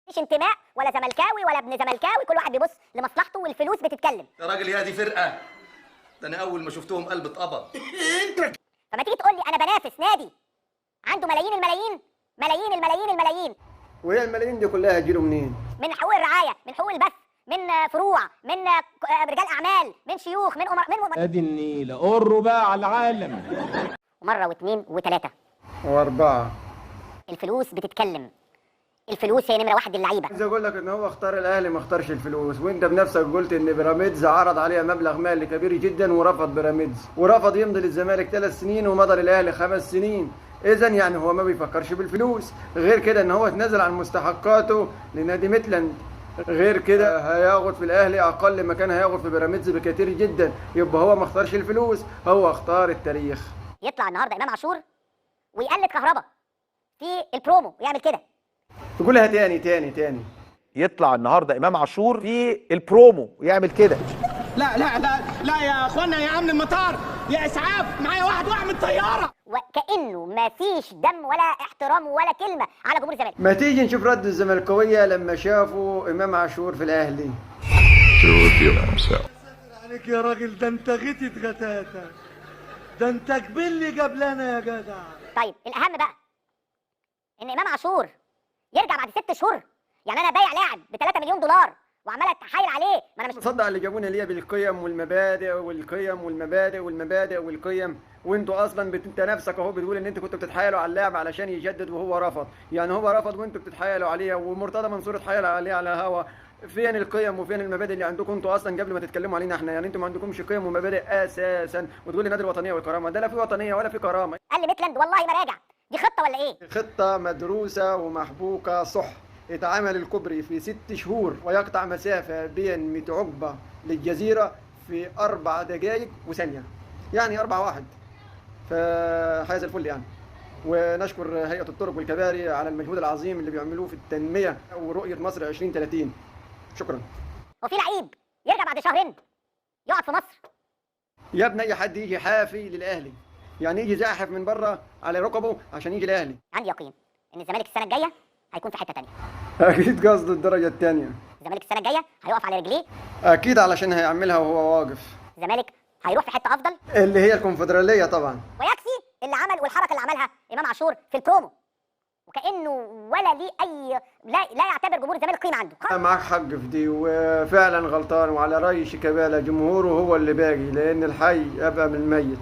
مش انتماء ولا زملكاوي ولا ابن زملكاوي، كل واحد بيبص لمصلحته والفلوس بتتكلم. يا راجل يا دي فرقه، ده انا اول ما شفتهم قلب اتقبض. فما تيجي تقول لي انا بنافس نادي عنده ملايين الملايين ملايين الملايين الملايين، وهي الملايين دي كلها هتجيله منين؟ من حقوق الرعايه، من حقوق البث، من فروع، من رجال اعمال، من شيوخ، من ادي النيل قروا بقى على العالم. ومره واثنين وثلاثه واربعه. الفلوس بتتكلم، الفلوس هي نمره واحد للعيبه. عايز اقول لك ان هو اختار الاهلي ما اختارش الفلوس، وانت بنفسك قلت ان بيراميدز عرض عليه مبلغ مالي كبير جدا ورفض بيراميدز، ورفض يمضي للزمالك 3 سنين ومضى للاهلي 5 سنين. اذا يعني هو ما بيفكرش بالفلوس. غير كده ان هو اتنازل عن مستحقاته لنادي ميتلاند. غير كده هياخد في الاهلي اقل ما كان هياخد في بيراميدز بكتير جدا. يبقى هو ما اختارش الفلوس، هو اختار التاريخ. يطلع النهارده امام عاشور ويقلد كهربا في البرومو ويعمل كده. تقولها تاني. يطلع النهارده امام عاشور في البرومو ويعمل كده. لا لا لا لا يا اخوانا، يا امن المطار، يا اسعاف، معايا واحد وقع من الطياره. وكانه ما فيش دم ولا احترام ولا كلمه على جمهور الزمالك. ما تيجي نشوف رد الزملكاويه لما شافوا امام عاشور في الاهلي. عليك يا راجل، ده انت غتت غتاته، ده انت جبلي قبلنا يا جدع. طيب الاهم بقى ان امام عاشور يرجع بعد 6 شهور. يعني انا بايع لاعب ب 3 مليون دولار وعمال اتحايل عليه. ما انا مش مصدق اللي جابونا ليه بالقيم والمبادئ والقيم والمبادئ والمبادئ والقيم، وانتوا اصلا انت نفسك اهو بتقول ان انتوا كنتوا بتتحايلوا على اللاعب علشان يجدد وهو رفض. يعني هو رفض وانتوا بتتحايلوا عليه، ومرتضى منصور اتحايل عليه على هوا. فين القيم وفين المبادئ اللي عندكم انتوا اصلا قبل ما تتكلموا علينا احنا؟ يعني انتوا ما عندكمش قيم ومبادئ اساسا، وتقول لي نادي الوطنيه والكرامه. ده لا في وطنيه ولا في كرامه. قال لي ميتلاند والله ما راجع. دي خطه ولا ايه؟ خطه مدروسه ومحبوكه صح. اتعمل الكوبري في 6 شهور ويقطع مسافة بين متعقبة للجزيرة في 4 دقائق وثانية، يعني 4-1. فحاجة زي الفل يعني. ونشكر هيئة الطرق والكباري على المجهود العظيم اللي بيعملوه في التنمية ورؤية مصر 2030. شكرا. هو في لعيب يرجع بعد شهرين يقعد في مصر؟ يا ابني اي حد يجي حافي للاهلي، يعني يجي زاحف من بره على ركبه عشان يجي الاهلي. عندي يقين ان الزمالك السنه الجايه هيكون في حته ثانيه. اكيد قصده الدرجة الثانية. الزمالك السنه الجايه هيقف على رجليه. اكيد علشان هيعملها وهو واقف. الزمالك هيروح في حته افضل، اللي هي الكونفدرالية طبعا. ويكفي اللي عمل والحركه اللي عملها امام عاشور في البرومو، وكانه ولا ليه اي لا يعتبر جمهور الزمالك قيمه عنده. معاك حق في دي، وفعلا غلطان. وعلى رأي شيكابالا جمهوره هو اللي باقي، لأن الحي أبقى من الميت.